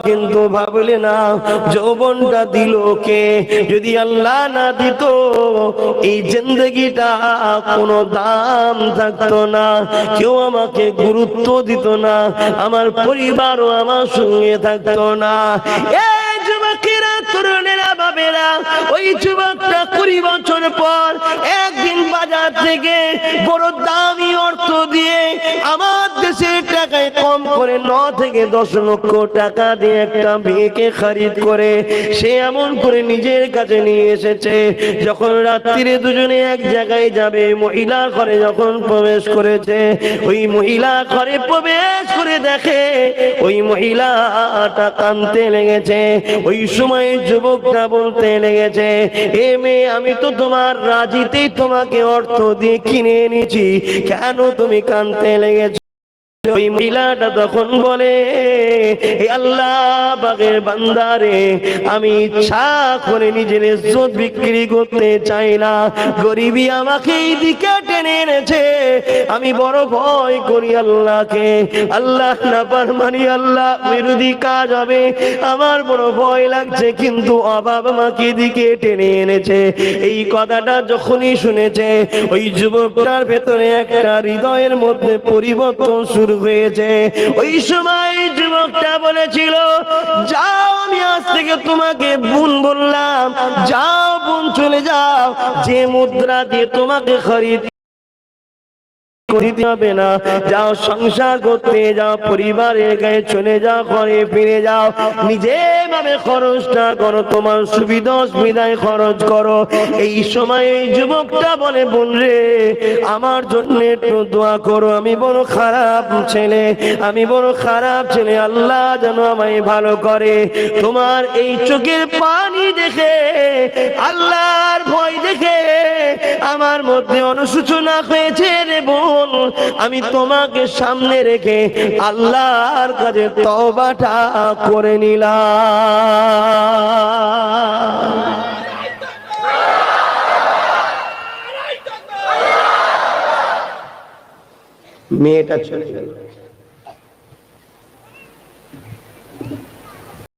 কিন্তু ভাবলে না যৌবনটা দিল কে? যদি আল্লাহ না দিত এই জিন্দগিটা কোনো দাম থাকতো না, কেউ আমাকে গুরুত্ব দিত না, আমার পরিবারও আমার সঙ্গে থাকতো না। এই যুবকেরা, তরুণেরা, বাবেরা, ওই যুবকটা 20 বছর পর একদিন বাজার থেকে বড় দামি অর্থ দিয়ে, আমার দেশের টাকায় কম করে 9 থেকে 10 লক্ষ টাকা দিয়ে একটা মেয়েকে খরিদ করে সে এমন করে নিজের কাছে নিয়ে এসেছে। যখন রাত্রিরে দুজনে এক জায়গায় যাবে, মহিলা ঘরে যখন প্রবেশ করেছে, ওই মহিলা ঘরে প্রবেশ করে দেখে ওই মহিলাটা কাঁদতে লেগেছে। ওই সময় যুবকটা বলতে লেগেছে, এ মেয়ে, আমি তো তোমার রাজিতেই তোমাকে অর্থ দিয়ে কিনে এনেছি, কেন তুমি কাঁদতে লেগেছো? ওই মহিলাটা তখন বলে, হে আল্লাহ পাকের বান্দারে, আমি ইচ্ছা করে নিজের ইজ্জত বিক্রি করতে চাই না, গরিবী আমাকে এই দিকে টেনে এনেছে, আমি বড় ভয় করি আল্লাহকে, আল্লাহ নাফরমানি, আল্লাহ বিরোধী কাজ হবে, আমার বড় ভয় লাগছে, কিন্তু অভাব আমাকে দিকে টেনে এনেছে। এই কথাটা যখনই শুনেছে, ওই যুবকটার ভেতরে একটা হৃদয়ের মধ্যে পরিবর্তন শুরু হয়েছে। ওই সময় যুবকটা বলেছিল, যাও, আমি আজ থেকে তোমাকে বোন বললাম, যাও বোন, চলে যাও, যে মুদ্রা দিয়ে তোমাকে খরিদ করিতে হবে না, যাও সংসার করতে যাও, পরিবারের গায়ে চলে যাও, ঘরে ফিরে যাও, নিজে ভাবে খরচটা করো, তোমার সুবিধা অসুবিধায় খরচ করো। এই সময় এই যুবকটা বলে, বোন রে, আমার জন্য একটু দোয়া করো, আমি বড় খারাপ ছেলে, আমি বড় খারাপ ছেলে, আল্লাহ যেন আমায় ভালো করে। তোমার এই চোখের পানি দেখে, আল্লাহর ভয় দেখে আমার মধ্যে অনুশোচনা হয়েছে রে বোন, আমি তোমাকে সামনে রেখে আল্লাহর কাছে তওবাটা করে নিলাম। মেয়েটা চলে গেল।